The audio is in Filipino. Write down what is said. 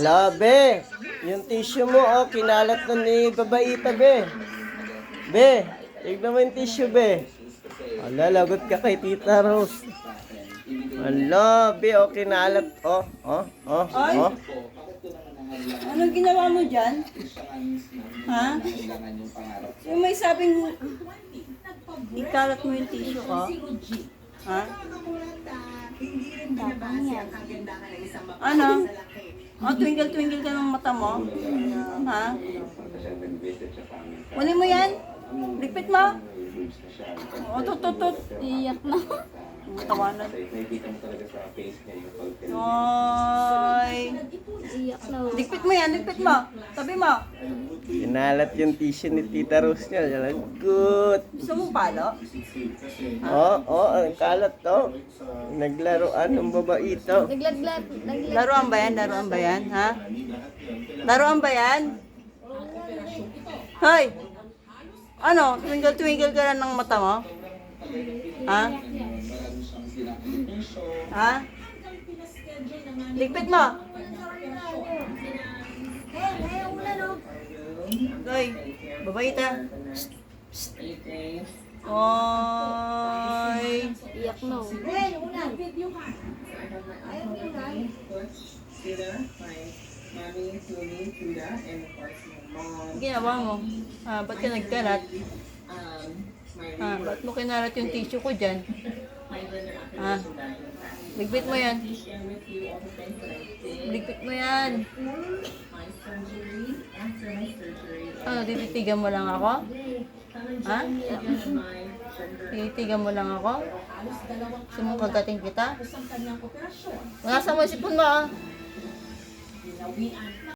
Labe, yung tissue mo, oh, kinalat na ni babaita, be. Be, tignan mo yung tissue, be. Ala, lagot ka kay Tita Rose. Ala, be, oh, kinalat, oh, oh, oh, oh. Anong ginawa mo dyan? Ha? Yung may sabing ikalat mo yung tissue ko? Ha? Ano? Oh, twinkle-twinkle ka ng mata mo? Ha? Uli mo yan? Lipit mo? Oh, tut. Iyak na. Tawanan. Oy. Iyak na. Ligpit mo yan, ligpit mo. Tabi mo. Kinalat yung tissue ni Tita Rose niya. Lagot. Gusto mo palo? Oh, oh, ang kalat to. Naglaruan ng babaito. Naglag. Laruan ba yan? Laruan ba yan? Ha? Laruan ba yan? Hoy! Ano? Twinkle-twinkle ka lang ng mata mo? Ha? Ha? Ligpit mo! Hoy! Babaita! Oy! Iyak na. Ginawa mo? Ba't ka nagkalat? Ba't mo kinalat yung tissue ko dyan? Ligpit mo yan. Ligpit mo yan. Ano, tititigan mo lang ako? Ha? Tititigan mo lang ako? Gusto mong kagating kita? Nasa mo, sipon mo,